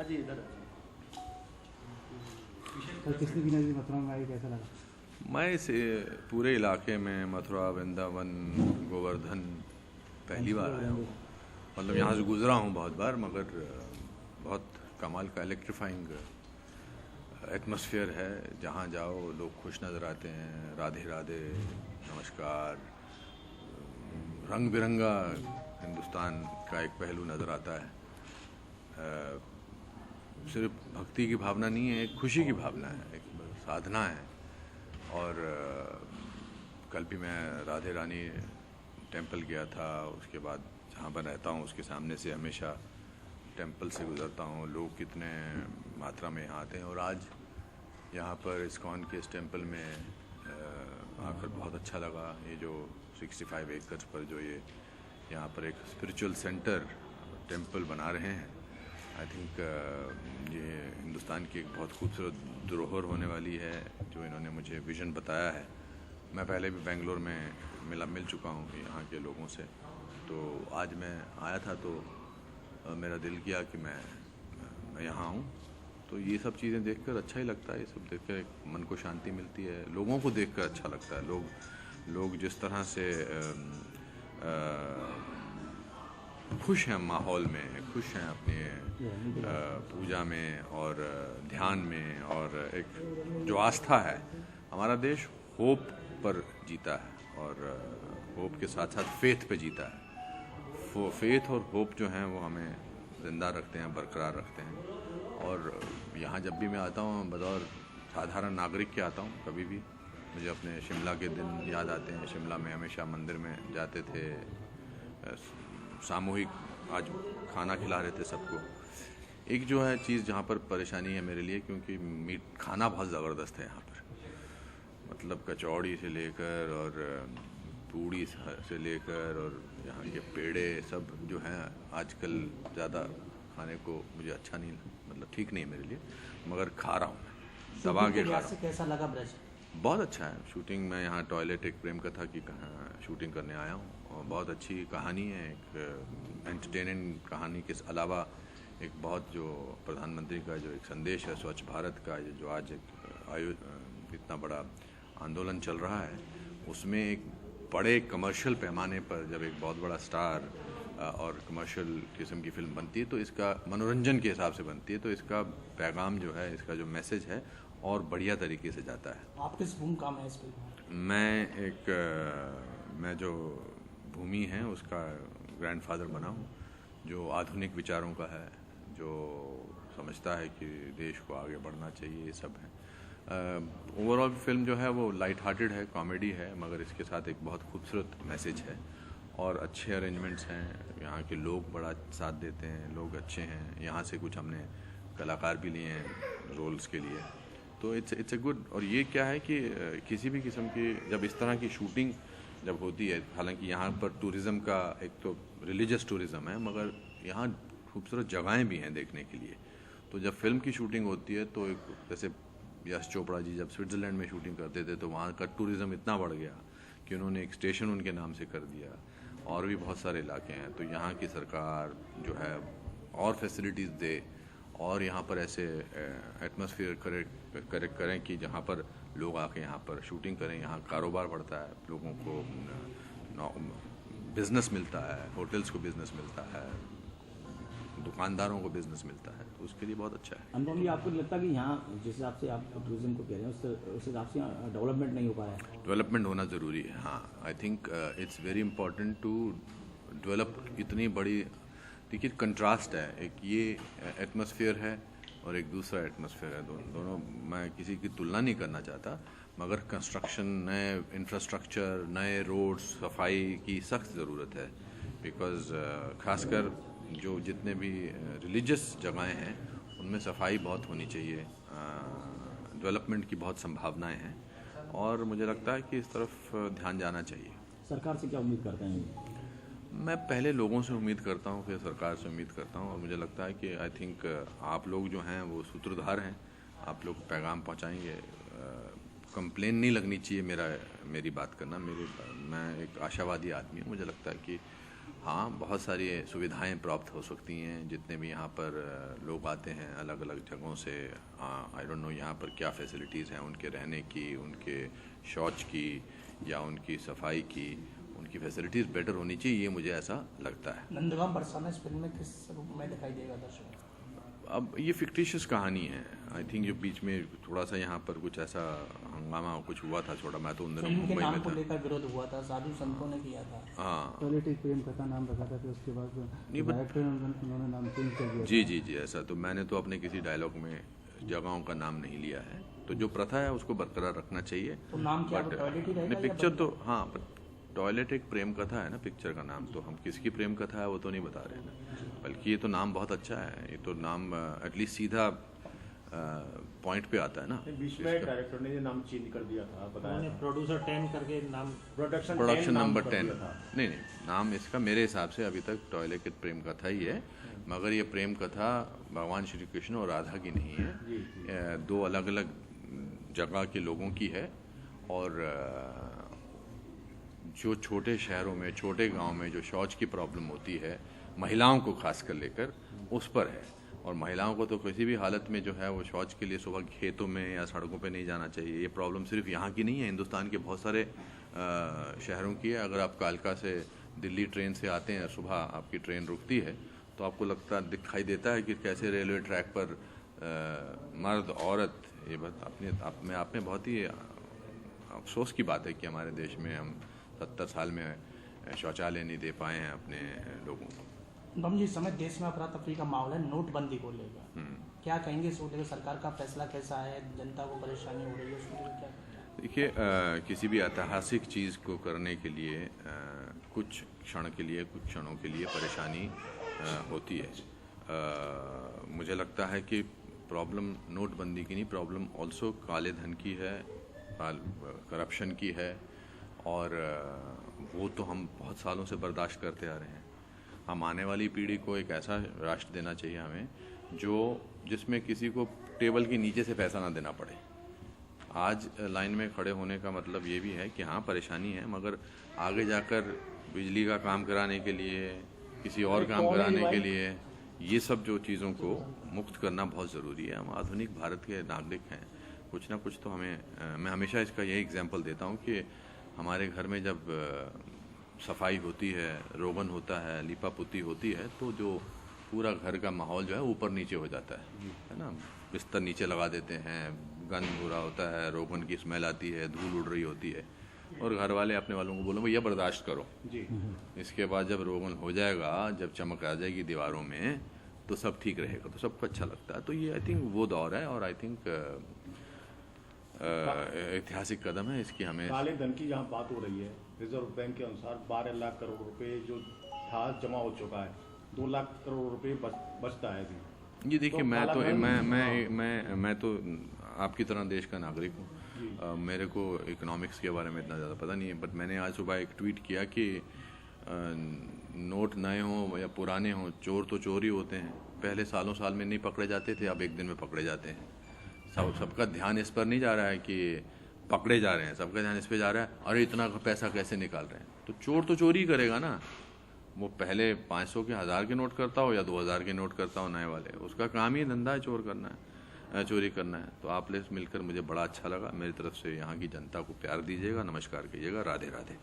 अजी इधर सर कृष्ण की नगरी मथुरा में आए, कैसा लगा? मैं इस पूरे इलाके में मथुरा, वृंदावन, गोवर्धन पहली बार आया हूँ। मतलब यहाँ से गुज़रा हूँ बहुत बार, मगर बहुत कमाल का इलेक्ट्रीफाइंग एटमॉस्फेयर है। जहाँ जाओ लोग खुश नज़र आते हैं, राधे राधे, नमस्कार। रंग बिरंगा हिंदुस्तान का एक पहलू नज़र आता है। सिर्फ भक्ति की भावना नहीं है, एक खुशी की भावना है, एक साधना है। और कल भी मैं राधे रानी टेंपल गया था। उसके बाद जहाँ पर रहता हूँ उसके सामने से हमेशा टेंपल से गुज़रता हूँ। लोग कितने मात्रा में यहाँ आते हैं। और आज यहाँ पर इस्कॉन के इस टेंपल में आकर बहुत अच्छा लगा। ये जो 65 एकड़ पर जो ये यहाँ पर एक स्पिरिचुअल सेंटर टेंपल बना रहे हैं, आई थिंक ये हिंदुस्तान की एक बहुत खूबसूरत धरोहर होने वाली है, जो इन्होंने मुझे विज़न बताया है। मैं पहले भी बेंगलोर में मिल चुका हूँ यहाँ के लोगों से। तो आज मैं आया था तो मेरा दिल किया कि मैं यहाँ आऊँ। तो ये सब चीज़ें देखकर अच्छा ही लगता है। ये सब देखकर एक मन को शांति मिलती है। लोगों को देखकर अच्छा लगता है। लोग जिस तरह से खुश हैं माहौल में, खुश हैं अपने पूजा में और ध्यान में। और एक जो आस्था है, हमारा देश होप पर जीता है और होप के साथ साथ फेथ पे जीता है। वो फेथ और होप जो हैं वो हमें ज़िंदा रखते हैं, बरकरार रखते हैं। और यहाँ जब भी मैं आता हूँ बतौर साधारण नागरिक के आता हूँ, कभी भी मुझे अपने शिमला के दिन याद आते हैं। शिमला में हमेशा मंदिर में जाते थे, सामूहिक आज खाना खिला रहे थे सबको। एक जो है चीज़ जहाँ पर परेशानी है मेरे लिए, क्योंकि मीट खाना बहुत ज़बरदस्त है यहाँ पर। मतलब कचौड़ी से लेकर और पूड़ी से लेकर और यहाँ के पेड़े सब जो हैं आजकल ज़्यादा खाने को मुझे अच्छा नहीं, मतलब ठीक नहीं है मेरे लिए, मगर खा रहा हूँ मैं दबा के खा रहा हूँ। कैसा लगा ब्रज? बहुत अच्छा है शूटिंग में। यहाँ टॉयलेट एक प्रेम कथा की शूटिंग करने आया हूँ और बहुत अच्छी कहानी है। एक एंटरटेनिंग कहानी के अलावा एक बहुत जो प्रधानमंत्री का जो एक संदेश है स्वच्छ भारत का, जो आज एक इतना बड़ा आंदोलन चल रहा है, उसमें एक बड़े कमर्शियल पैमाने पर जब एक बहुत बड़ा स्टार और कमर्शियल किस्म की फिल्म बनती है तो इसका मनोरंजन के हिसाब से बनती है, तो इसका पैगाम जो है, इसका जो मैसेज है और बढ़िया तरीके से जाता है। आप किस भूमिका में इस फिल्म? मैं जो भूमि है उसका ग्रैंडफादर बना हूँ, जो आधुनिक विचारों का है, जो समझता है कि देश को आगे बढ़ना चाहिए। ये सब है। ओवरऑल फिल्म जो है वो लाइट हार्टेड है, कॉमेडी है, मगर इसके साथ एक बहुत खूबसूरत मैसेज है और अच्छे अरेंजमेंट्स हैं। यहाँ के लोग बड़ा साथ देते हैं, लोग अच्छे हैं। यहाँ से कुछ हमने कलाकार भी लिए हैं रोल्स के लिए, तो इट्स ए गुड। और ये क्या है कि किसी भी किस्म की जब इस तरह की शूटिंग जब होती है, हालांकि यहाँ पर टूरिज़्म का एक तो रिलीजियस टूरिज़्म है, मगर यहाँ खूबसूरत जगहें भी हैं देखने के लिए। तो जब फिल्म की शूटिंग होती है तो एक जैसे यश चोपड़ा जी जब स्विट्ज़रलैंड में शूटिंग करते थे तो वहाँ का टूरिज़्म इतना बढ़ गया कि उन्होंने एक स्टेशन उनके नाम से कर दिया। और भी बहुत सारे इलाके हैं, तो यहाँ की सरकार जो है और फैसिलिटीज़ दे और यहाँ पर ऐसे एटमॉस्फेयर करेक्ट करें कि जहाँ पर लोग आके यहाँ पर शूटिंग करें। यहाँ कारोबार बढ़ता है, लोगों को बिज़नेस मिलता है, होटल्स को बिज़नेस मिलता है, दुकानदारों को बिज़नेस मिलता है, तो उसके लिए बहुत अच्छा है। अनुपम जी, आपको लगता है कि यहाँ जिस हिसाब से आप टूरिज्म को कह रहे हैं उस हिसाब से यहाँ डेवलपमेंट नहीं हो पा रहा है? डेवलपमेंट होना ज़रूरी है, हाँ। I think it's very important to develop. इतनी बड़ी देखिए कंट्रास्ट है, एक ये एटमॉस्फेयर है और एक दूसरा एटमॉस्फेयर है। दोनों मैं किसी की तुलना नहीं करना चाहता, मगर कंस्ट्रक्शन, नए इंफ्रास्ट्रक्चर, नए रोड्स, सफाई की सख्त ज़रूरत है। बिकॉज़ खासकर जो जितने भी रिलीजियस जगहें हैं उनमें सफाई बहुत होनी चाहिए। डेवलपमेंट की बहुत संभावनाएं हैं और मुझे लगता है कि इस तरफ ध्यान जाना चाहिए। सरकार से क्या उम्मीद करते हैं? मैं पहले लोगों से उम्मीद करता हूँ, फिर सरकार से उम्मीद करता हूँ। और मुझे लगता है कि आई थिंक आप लोग जो हैं वो सूत्रधार हैं, आप लोग पैगाम पहुँचाएंगे। कंप्लेन नहीं लगनी चाहिए मेरी बात करना। मैं एक आशावादी आदमी हूँ। मुझे लगता है कि हाँ, बहुत सारी सुविधाएं प्राप्त हो सकती हैं। जितने भी यहाँ पर लोग आते हैं अलग अलग जगहों से, आई डोंट नो यहाँ पर क्या फैसिलिटीज़ हैं उनके रहने की, उनके शौच की या उनकी सफाई की, उनकी फैसिलिटीज़ बेटर होनी चाहिए, ये मुझे ऐसा लगता है। नंदगांव बरसाना इस फिल्म में किस रूप में दिखाई देगा दर्शकों? अब ये फिक्टिशियस कहानी है। आई थिंक जो बीच में थोड़ा सा यहाँ पर कुछ ऐसा हंगामा कुछ हुआ था छोटा, मैं तो उन दिनों फिल्म के मुंबई नाम में को था। लेकर विरोध हुआ था, साधु संतों ने किया था। हाँ पहले एक प्रेम कथा नाम रखा था, फिर उसके बाद नहीं, डायरेक्टर उन्होंने नाम चेंज कर दिया। जी, ऐसा तो मैंने तो अपने किसी डायलॉग में जगहों का नाम नहीं लिया है। तो जो प्रथा है उसको बरकरार रखना चाहिए। तो नाम क्या But, टॉयलेट ही रहेगा? नहीं, पिक्चर तो हाँ, टॉयलेट एक प्रेम कथा है ना पिक्चर का नाम, तो हम किसकी प्रेम कथा है वो तो नहीं बता रहे हैं ना। बल्कि ये तो नाम बहुत अच्छा है, ये तो नाम एटलीस्ट सीधा पॉइंट पे आता है ना। बीच में डायरेक्टर ने ये नाम चेंज कर दिया था, बताया था। प्रोड्यूसर 10 करके नाम प्रोडक्शन नंबर 10 था। नहीं, नाम इसका मेरे हिसाब से अभी तक टॉयलेट प्रेम कथा ही है, मगर ये प्रेम कथा भगवान श्री कृष्ण और राधा की नहीं है, दो अलग अलग जगह के लोगों की है। और जो छोटे शहरों में, छोटे गांव में जो शौच की प्रॉब्लम होती है महिलाओं को खास कर लेकर, उस पर है। और महिलाओं को तो किसी भी हालत में जो है वो शौच के लिए सुबह खेतों में या सड़कों पे नहीं जाना चाहिए। ये प्रॉब्लम सिर्फ यहाँ की नहीं है, हिंदुस्तान के बहुत सारे शहरों की है। अगर आप कालका से दिल्ली ट्रेन से आते हैं, सुबह आपकी ट्रेन रुकती है तो आपको दिखाई देता है कि कैसे रेलवे ट्रैक पर मर्द औरत, ये अपने आप में बहुत ही अफसोस की बात है कि हमारे देश में हम 70 साल में शौचालय नहीं दे पाए हैं अपने लोगों को। बम जी, इस समय देश में अफरा तफरी का माहौल है नोटबंदी को लेकर, क्या कहेंगे इसको लेकर? सरकार का फैसला कैसा है? जनता को परेशानी हो रही है, उसको लेकर क्या कहेंगे? देखिए, किसी भी ऐतिहासिक चीज़ को करने के लिए कुछ क्षणों के लिए परेशानी होती है। मुझे लगता है कि प्रॉब्लम नोटबंदी की नहीं, प्रॉब्लम ऑल्सो काले धन की है, करप्शन की है। और वो तो हम बहुत सालों से बर्दाश्त करते आ रहे हैं। हम आने वाली पीढ़ी को एक ऐसा राष्ट्र देना चाहिए हमें जिसमें किसी को टेबल के नीचे से पैसा ना देना पड़े। आज लाइन में खड़े होने का मतलब ये भी है कि हाँ परेशानी है, मगर आगे जाकर बिजली का काम कराने के लिए, किसी और काम कराने के लिए, ये सब जो चीज़ों को मुक्त करना बहुत ज़रूरी है। हम आधुनिक भारत के नागरिक हैं, कुछ ना कुछ तो हमें मैं हमेशा इसका यही एग्जाम्पल देता हूँ कि हमारे घर में जब सफाई होती है, रोगन होता है, लीपा पुती होती है, तो जो पूरा घर का माहौल जो है ऊपर नीचे हो जाता है ना। बिस्तर नीचे लगा देते हैं, गंद बुरा होता है, रोगन की स्मेल आती है, धूल उड़ रही होती है, और घर वाले अपने वालों को बोलो भैया बर्दाश्त करो जी। इसके बाद जब रोगन हो जाएगा, जब चमक आ जाएगी दीवारों में, तो सब ठीक रहेगा, तो सबको अच्छा लगता है। तो ये आई थिंक वो दौर है, और आई थिंक ऐतिहासिक कदम है इसकी। हमें काले धन की जहाँ बात हो रही है, रिजर्व बैंक के अनुसार 12 लाख करोड़ रुपए जो था जमा हो चुका है, 2 लाख करोड़ रुपए बचता है अभी। ये देखिए, मैं तो आपकी तरह देश का नागरिक हूँ। मेरे को इकोनॉमिक्स के बारे में इतना ज़्यादा पता नहीं है, बट मैंने आज सुबह एक ट्वीट किया कि नोट नए हों या पुराने हों, चोर तो चोर ही होते हैं। पहले सालों साल में नहीं पकड़े जाते थे, अब एक दिन में पकड़े जाते हैं। सबका ध्यान इस पर नहीं जा रहा है कि पकड़े जा रहे हैं, सबका ध्यान इस पर जा रहा है अरे इतना पैसा कैसे निकाल रहे हैं। तो चोर तो चोरी करेगा ना, वो पहले 500 के 1000 के नोट करता हो या 2000 के नोट करता हो नए वाले, उसका काम ही धंधा है चोरी करना है। तो आप लोग मिलकर मुझे बड़ा अच्छा लगा। मेरी तरफ से यहाँ की जनता को प्यार दीजिएगा, नमस्कार कीजिएगा, राधे राधे।